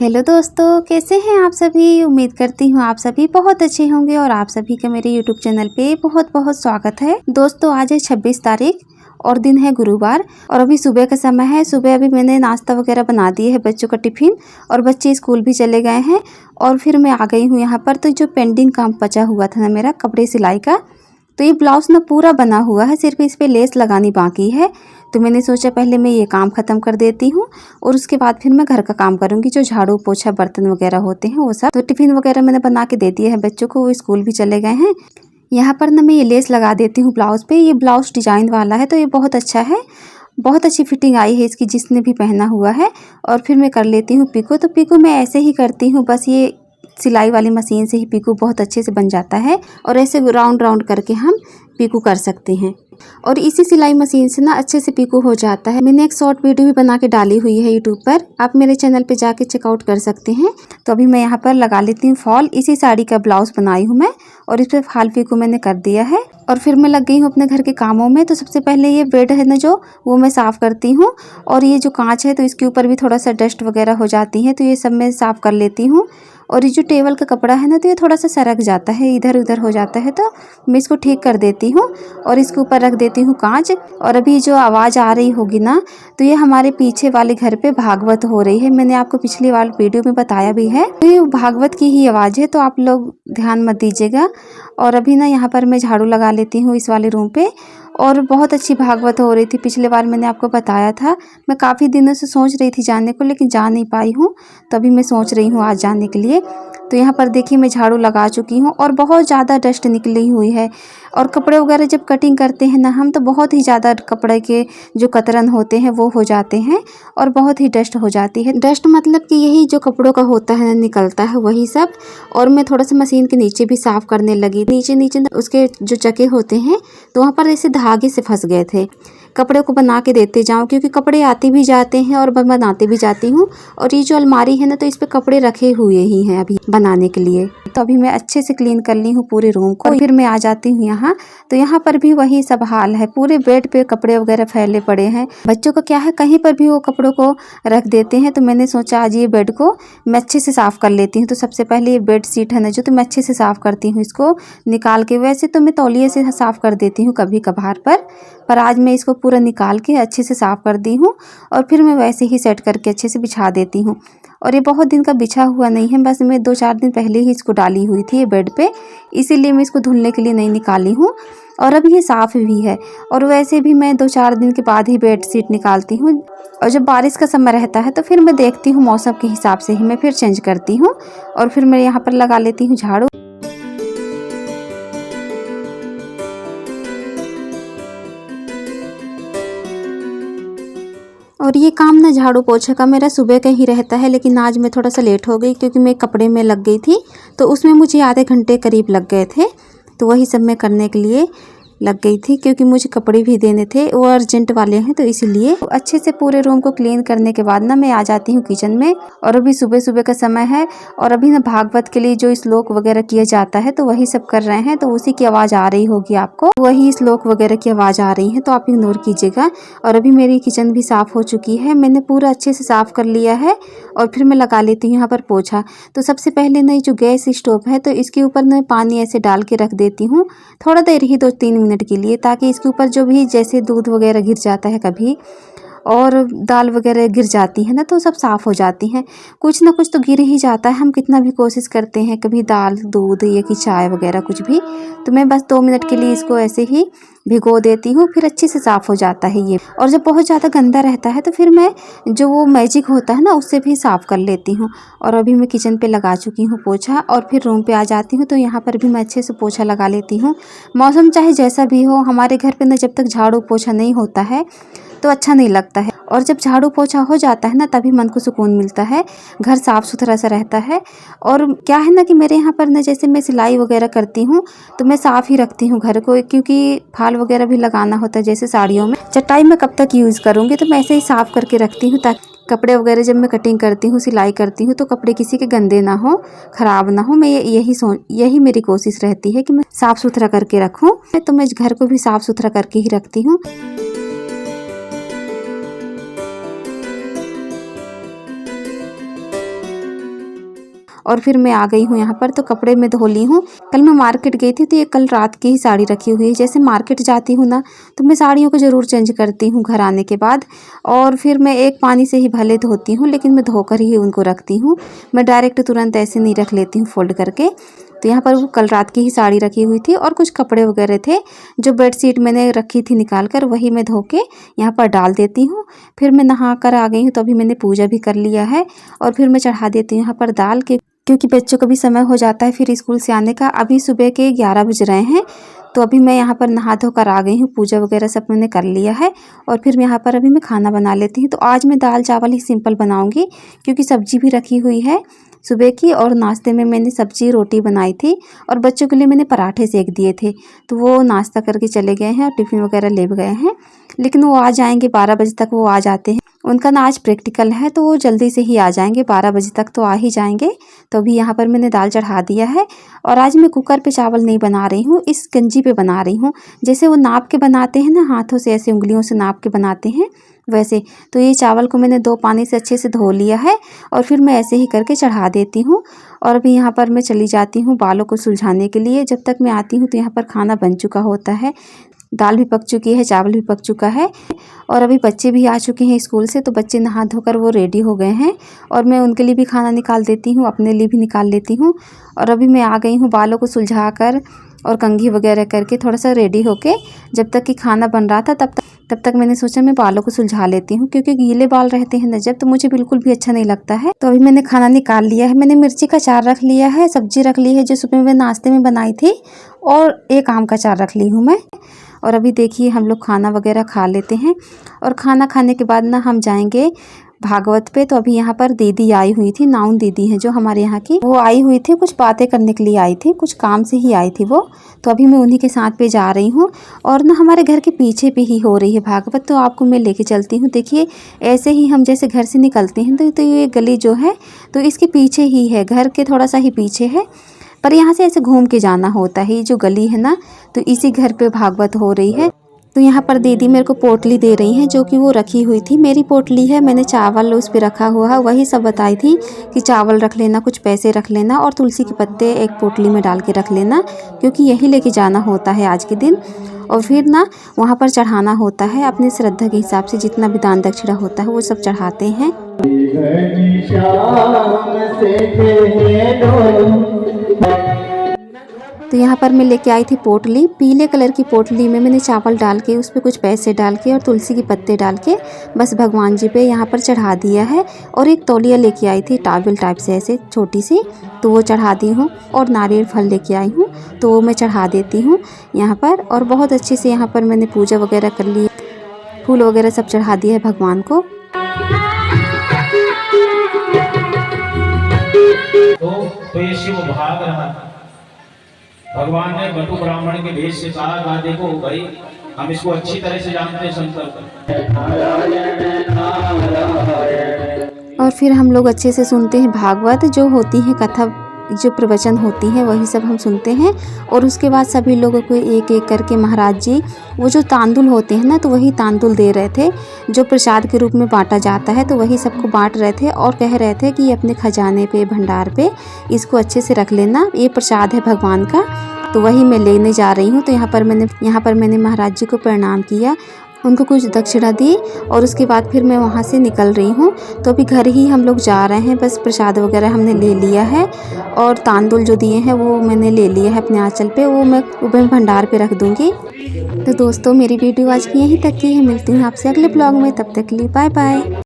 Hello दोस्तों, कैसे हैं आप सभी। उम्मीद करती हूँ आप सभी बहुत अच्छे होंगे और आप सभी का मेरे यूट्यूब चैनल पे बहुत बहुत स्वागत है। दोस्तों आज है 26 तारीख और दिन है गुरुवार और अभी सुबह का समय है। सुबह अभी मैंने नाश्ता वगैरह बना दिए है बच्चों का टिफ़िन और बच्चे स्कूल भी चले गए हैं और फिर मैं आ गई हूँ यहाँ पर। तो जो पेंडिंग काम बचा हुआ था ना मेरा कपड़े सिलाई का, तो ये ब्लाउज़ ना पूरा बना हुआ है, सिर्फ इस पे लेस लगानी बाकी है। तो मैंने सोचा पहले मैं ये काम ख़त्म कर देती हूँ और उसके बाद फिर मैं घर का काम करूँगी, जो झाड़ू पोछा बर्तन वगैरह होते हैं वो सब। तो टिफ़िन वगैरह मैंने बना के दे दिए हैं बच्चों को, वो स्कूल भी चले गए हैं। यहाँ पर ना मैं ये लेस लगा देती हूँ ब्लाउज़ पे। ये ब्लाउज़ डिजाइन वाला है तो ये बहुत अच्छा है, बहुत अच्छी फिटिंग आई है इसकी जिसने भी पहना हुआ है। और फिर मैं कर लेती हूँ पिको। तो पिको मैं ऐसे ही करती हूँ, बस ये सिलाई वाली मशीन से ही पिको बहुत अच्छे से बन जाता है और ऐसे राउंड राउंड करके हम पिको कर सकते हैं और इसी सिलाई मशीन से ना अच्छे से पिको हो जाता है। मैंने एक शॉर्ट वीडियो भी बना के डाली हुई है यूट्यूब पर, आप मेरे चैनल पे जाके चेकआउट कर सकते हैं। तो अभी मैं यहाँ पर लगा लेती हूँ फॉल। इसी साड़ी का ब्लाउज बनाई हूँ मैं और इस पर फॉल पिको मैंने कर दिया है और फिर मैं लग गई हूँ अपने घर के कामों में। तो सबसे पहले ये बेड है ना जो, वो मैं साफ़ करती हूँ और ये जो कांच है तो इसके ऊपर भी थोड़ा सा डस्ट वगैरह हो जाती है, तो ये सब मैं साफ़ कर लेती हूँ। और ये जो टेबल का कपड़ा है ना तो ये थोड़ा सा सरक जाता है, इधर उधर हो जाता है, तो मैं इसको ठीक कर देती हूँ और इसके ऊपर रख देती हूँ कांच। और अभी जो आवाज़ आ रही होगी ना, तो ये हमारे पीछे वाले घर पे भागवत हो रही है। मैंने आपको पिछली वाली वीडियो में बताया भी है, तो ये भागवत की ही आवाज़ है, तो आप लोग ध्यान मत दीजिएगा। और अभी ना यहाँ पर मैं झाड़ू लगा लेती हूँ इस वाले रूम पे और बहुत अच्छी भागवत हो रही थी। पिछले बार मैंने आपको बताया था, मैं काफ़ी दिनों से सोच रही थी जाने को लेकिन जा नहीं पाई हूँ, तो अभी मैं सोच रही हूँ आज जाने के लिए। तो यहाँ पर देखिए मैं झाड़ू लगा चुकी हूँ और बहुत ज़्यादा डस्ट निकली हुई है। और कपड़े वगैरह जब कटिंग करते हैं ना हम, तो बहुत ही ज़्यादा कपड़े के जो कतरन होते हैं वो हो जाते हैं और बहुत ही डस्ट हो जाती है। डस्ट मतलब कि यही जो कपड़ों का होता है निकलता है वही सब। और मैं थोड़ा सा मशीन के नीचे भी साफ़ करने लगी। नीचे नीचे उसके जो चके होते हैं तो वहाँ पर ऐसे धागे से फंस गए थे। कपड़े को बना के देते जाऊँ क्योंकि कपड़े आते भी जाते हैं और मैं बनाते भी जाती हूँ। और ये जो अलमारी है ना तो इस पे कपड़े रखे हुए ही हैं अभी बनाने के लिए। तो अभी मैं अच्छे से क्लीन कर ली हूँ पूरे रूम को और फिर मैं आ जाती हूँ यहाँ। तो यहाँ पर भी वही सब हाल है, पूरे बेड पे कपड़े वगैरह फैले पड़े हैं। बच्चों को क्या है कहीं पर भी वो कपड़ों को रख देते हैं, तो मैंने सोचा आज ये बेड को मैं अच्छे से साफ़ कर लेती हूँ। तो सबसे पहले ये बेड शीट है ना जो, तो मैं अच्छे से साफ़ करती हूँ इसको निकाल के। वैसे तो मैं तौलिए से साफ़ कर देती हूँ कभी कभार पर आज मैं इसको पूरा निकाल के अच्छे से साफ़ कर दी हूँ और फिर मैं वैसे ही सेट करके अच्छे से बिछा देती हूँ। और ये बहुत दिन का बिछा हुआ नहीं है, बस मैं 2-4 दिन पहले ही इसको डाली हुई थी ये बेड पे, इसीलिए मैं इसको धुलने के लिए नहीं निकाली हूँ और अभी ये साफ़ भी है। और वैसे भी मैं 2-4 दिन के बाद ही बेड शीट निकालती हूँ और जब बारिश का समय रहता है तो फिर मैं देखती हूँ मौसम के हिसाब से ही मैं फिर चेंज करती हूँ। और फिर मैं यहाँ पर लगा लेती हूँ झाड़ू। और ये काम ना झाड़ू पोछे का मेरा सुबह का ही रहता है, लेकिन आज मैं थोड़ा सा लेट हो गई क्योंकि मैं कपड़े में लग गई थी, तो उसमें मुझे आधे घंटे करीब लग गए थे। तो वही सब मैं करने के लिए लग गई थी क्योंकि मुझे कपड़े भी देने थे, वो अर्जेंट वाले हैं, तो इसीलिए अच्छे से पूरे रूम को क्लीन करने के बाद ना मैं आ जाती हूँ किचन में। और अभी सुबह सुबह का समय है और अभी ना भागवत के लिए जो श्लोक वगैरह किया जाता है तो वही सब कर रहे हैं, तो उसी की आवाज़ आ रही होगी आपको, वही श्लोक वगैरह की आवाज़ आ रही है, तो आप इग्नोर कीजिएगा। और अभी मेरी किचन भी साफ़ हो चुकी है, मैंने पूरा अच्छे से साफ़ कर लिया है और फिर मैं लगा लेती हूँ यहाँ पर पोछा। तो सबसे पहले ना जो गैस स्टोव है तो इसके ऊपर ना पानी ऐसे डाल के रख देती हूँ थोड़ा देर ही 2-3 मिनट के लिए, ताकि इसके ऊपर जो भी जैसे दूध वगैरह गिर जाता है कभी और दाल वगैरह गिर जाती है ना तो सब साफ़ हो जाती हैं। कुछ ना कुछ तो गिर ही जाता है, हम कितना भी कोशिश करते हैं, कभी दाल दूध या कि चाय वगैरह कुछ भी। तो मैं बस 2 मिनट के लिए इसको ऐसे ही भिगो देती हूँ, फिर अच्छे से साफ़ हो जाता है ये। और जब बहुत ज़्यादा गंदा रहता है तो फिर मैं जो वो मैजिक होता है ना उससे भी साफ़ कर लेती हूँ। और अभी मैं किचन पे लगा चुकी हूँ पोछा और फिर रूम पे आ जाती हूँ, तो यहाँ पर भी मैं अच्छे से पोछा लगा लेती हूँ। मौसम चाहे जैसा भी हो, हमारे घर पे ना जब तक झाड़ू पोछा नहीं होता है तो अच्छा नहीं लगता है, और जब झाड़ू पोछा हो जाता है ना तभी मन को सुकून मिलता है, घर साफ़ सुथरा सा रहता है। और क्या है ना कि मेरे यहाँ पर ना जैसे मैं सिलाई वगैरह करती हूँ तो मैं साफ़ ही रखती हूँ घर को, क्योंकि फाल वगैरह भी लगाना होता है जैसे साड़ियों में। चटाई में कब तक यूज़ करूँगी, तो मैं ऐसे ही साफ़ करके रखती हूँ ताकि कपड़े वगैरह जब मैं कटिंग करती हूँ सिलाई करती हूँ तो कपड़े किसी के गंदे ना हो, ख़राब ना हो। मैं यही मेरी कोशिश रहती है कि मैं साफ़ सुथरा करके रखूँ, तो मैं घर को भी साफ़ सुथरा करके ही रखती हूँ। और फिर मैं आ गई हूँ यहाँ पर, तो कपड़े में धो ली हूँ। कल मैं मार्केट गई थी तो ये कल रात की ही साड़ी रखी हुई है। जैसे मार्केट जाती हूँ ना तो मैं साड़ियों को ज़रूर चेंज करती हूँ घर आने के बाद, और फिर मैं एक पानी से ही भले धोती हूँ, लेकिन मैं धोकर ही उनको रखती हूँ। मैं डायरेक्ट तुरंत ऐसे नहीं रख लेती हूँ फोल्ड करके। तो यहाँ पर वो कल रात की ही साड़ी रखी हुई थी और कुछ कपड़े वगैरह थे जो बेडशीट मैंने रखी थी निकाल कर, वही मैं धो के यहाँ पर डाल देती हूँ। फिर मैं नहा कर आ गई हूँ, तो अभी मैंने पूजा भी कर लिया है और फिर मैं चढ़ा देती हूँ यहाँ पर दाल के, क्योंकि बच्चों का भी समय हो जाता है फिर स्कूल से आने का। अभी सुबह के 11 बज रहे हैं, तो अभी मैं यहाँ पर नहा धोकर आ गई हूँ। पूजा वगैरह सब मैंने कर लिया है और फिर यहाँ पर अभी मैं खाना बना लेती हूँ। तो आज मैं दाल चावल ही सिंपल बनाऊँगी, क्योंकि सब्जी भी रखी हुई है सुबह की, और नाश्ते में मैंने सब्जी रोटी बनाई थी और बच्चों के लिए मैंने पराठे सेक दिए थे। तो वो नाश्ता करके चले गए हैं और टिफ़िन वगैरह ले गए हैं, लेकिन वो आ जाएंगे 12 बजे तक। वो आ जाते हैं, उनका ना आज प्रैक्टिकल है तो वो जल्दी से ही आ जाएंगे, 12 बजे तक तो आ ही जाएंगे। तो अभी यहाँ पर मैंने दाल चढ़ा दिया है और आज मैं कुकर पे चावल नहीं बना रही हूँ, इस गंजी पे बना रही हूँ। जैसे वो नाप के बनाते हैं ना, हाथों से ऐसे उंगलियों से नाप के बनाते हैं वैसे। तो ये चावल को मैंने 2 पानी से अच्छे से धो लिया है और फिर मैं ऐसे ही करके चढ़ा देती हूँ। और अभी यहाँ पर मैं चली जाती हूँ बालों को सुलझाने के लिए। जब तक मैं आती हूँ तो यहाँ पर खाना बन चुका होता है, दाल भी पक चुकी है, चावल भी पक चुका है और अभी बच्चे भी आ चुके हैं स्कूल से। तो बच्चे नहा धोकर वो रेडी हो गए हैं और मैं उनके लिए भी खाना निकाल देती हूँ, अपने लिए भी निकाल लेती हूँ। और अभी मैं आ गई हूँ बालों को सुलझा कर और कंघी वगैरह करके थोड़ा सा रेडी होके। जब तक कि खाना बन रहा था तब तक मैंने सोचा मैं बालों को सुलझा लेती हूँ, क्योंकि गीले बाल रहते हैं ना जब, तो मुझे बिल्कुल भी अच्छा नहीं लगता है। तो अभी मैंने खाना निकाल लिया है। मैंने मिर्ची का अचार रख लिया है, सब्जी रख ली है जो सुबह में नाश्ते में बनाई थी, और एक आम का अचार रख ली हूँ मैं। और अभी देखिए हम लोग खाना वगैरह खा लेते हैं और खाना खाने के बाद ना हम जाएंगे भागवत पे। तो अभी यहाँ पर दीदी आई हुई थी, नाउन दीदी हैं जो हमारे यहाँ की, वो आई हुई थी, कुछ बातें करने के लिए आई थी, कुछ काम से ही आई थी वो। तो अभी मैं उन्हीं के साथ पे जा रही हूँ और ना हमारे घर के पीछे पे ही हो रही है भागवत। तो आपको मैं लेके चलती हूँ। देखिए ऐसे ही हम जैसे घर से निकलते हैं तो ये गली जो है तो इसके पीछे ही है, घर के थोड़ा सा ही पीछे है, पर यहाँ से ऐसे घूम के जाना होता है। ये जो गली है ना तो इसी घर पे भागवत हो रही है। तो यहाँ पर दीदी मेरे को पोटली दे रही हैं जो कि वो रखी हुई थी, मेरी पोटली है, मैंने चावल उस पे रखा हुआ है, वही सब बताई थी कि चावल रख लेना, कुछ पैसे रख लेना और तुलसी के पत्ते एक पोटली में डाल के रख लेना, क्योंकि यही लेके जाना होता है आज के दिन। और फिर ना वहाँ पर चढ़ाना होता है अपनी श्रद्धा के हिसाब से, जितना भी दान दक्षिणा होता है वो सब चढ़ाते हैं। तो यहाँ पर मैं लेके आई थी पोटली, पीले कलर की पोटली में मैंने चावल डाल के उस पर कुछ पैसे डाल के और तुलसी के पत्ते डाल के बस भगवान जी पे यहाँ पर चढ़ा दिया है। और एक तौलिया लेके आई थी टावल टाइप से ऐसे छोटी सी, तो वो चढ़ा दी हूँ। और नारियल फल लेके आई हूँ तो वो मैं चढ़ा देती हूँ यहाँ पर। और बहुत अच्छे से यहाँ पर मैंने पूजा वगैरह कर ली, फूल वगैरह सब चढ़ा दिया है भगवान को। तो ये शिव भाग रहा, भगवान ने बटु ब्राह्मण के भेष से कहा, गा देखो भाई हम इसको अच्छी तरह से जानते हैं शंकर। और फिर हम लोग अच्छे से सुनते हैं भागवत, जो होती है कथा, जो प्रवचन होती है वही सब हम सुनते हैं। और उसके बाद सभी लोगों को एक एक करके महाराज जी वो जो तांदुल होते हैं ना तो वही तांदुल दे रहे थे जो प्रसाद के रूप में बांटा जाता है। तो वही सबको बांट रहे थे और कह रहे थे कि अपने खजाने पे, भंडार पे इसको अच्छे से रख लेना, ये प्रसाद है भगवान का। तो वही मैं लेने जा रही हूँ। तो यहाँ पर मैंने महाराज जी को प्रणाम किया, उनको कुछ दक्षिणा दी और उसके बाद फिर मैं वहाँ से निकल रही हूँ। तो अभी घर ही हम लोग जा रहे हैं, बस प्रसाद वगैरह हमने ले लिया है और तांदुल जो दिए हैं वो मैंने ले लिया है अपने आंचल पे, वो मैं ऊपर भंडार पे रख दूँगी। तो दोस्तों मेरी वीडियो आज की यहीं तक की है, मिलती हूँ आपसे अगले ब्लॉग में, तब तक के लिए बाय बाय।